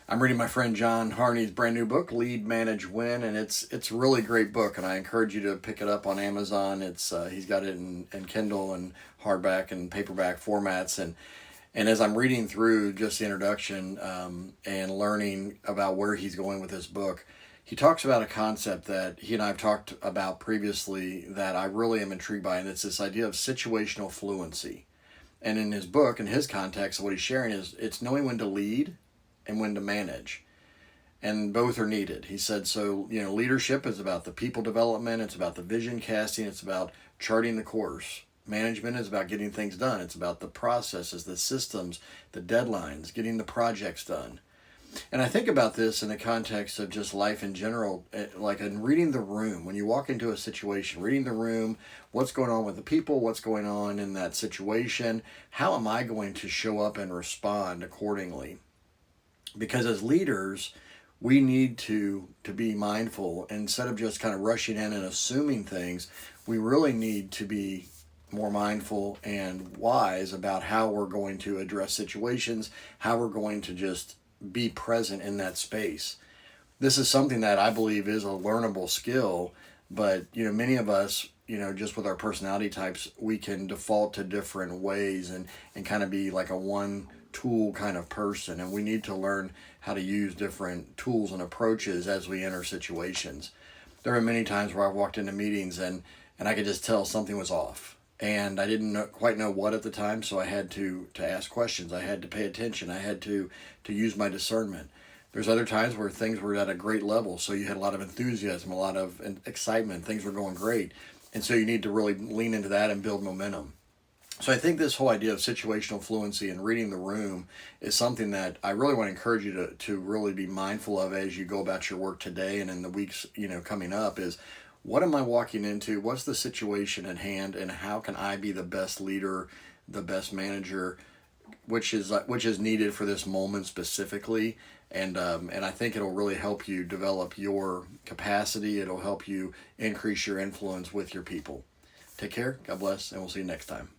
I'm reading my friend John Harney's brand new book, Lead, Manage, Win, and it's a really great book, and I encourage you to pick it up on Amazon. It's he's got it in Kindle and hardback and paperback formats, and as I'm reading through just the introduction and learning about where he's going with this book, he talks about a concept that he and I have talked about previously that I really am intrigued by, and it's this idea of situational fluency. And in his book, in his context, what he's sharing is it's knowing when to lead and when to manage. And both are needed. He said, so, leadership is about the people development, it's about the vision casting, it's about charting the course. Management is about getting things done. It's about the processes, the systems, the deadlines, getting the projects done. And I think about this in the context of just life in general, like in reading the room. When you walk into a situation, reading the room, what's going on with the people, what's going on in that situation, how am I going to show up and respond accordingly? Because as leaders, we need to be mindful. Instead of just kind of rushing in and assuming things, we really need to be more mindful and wise about how we're going to address situations, how we're going to just be present in that space. This is something that I believe is a learnable skill, but many of us, just with our personality types, we can default to different ways and kind of be like a one tool kind of person, and we need to learn how to use different tools and approaches as we enter situations. There are many times where I've walked into meetings and I could just tell something was off, and I didn't quite know what at the time, so I had to ask questions. I had to pay attention. I had to use my discernment. There's other times where things were at a great level, so you had a lot of enthusiasm, a lot of excitement, things were going great, and so you need to really lean into that and build momentum. So I think this whole idea of situational fluency and reading the room is something that I really want to encourage you to really be mindful of as you go about your work today and in the weeks coming up. Is what am I walking into? What's the situation at hand, and how can I be the best leader, the best manager, which is needed for this moment specifically. And I think it'll really help you develop your capacity. It'll help you increase your influence with your people. Take care. God bless, and we'll see you next time.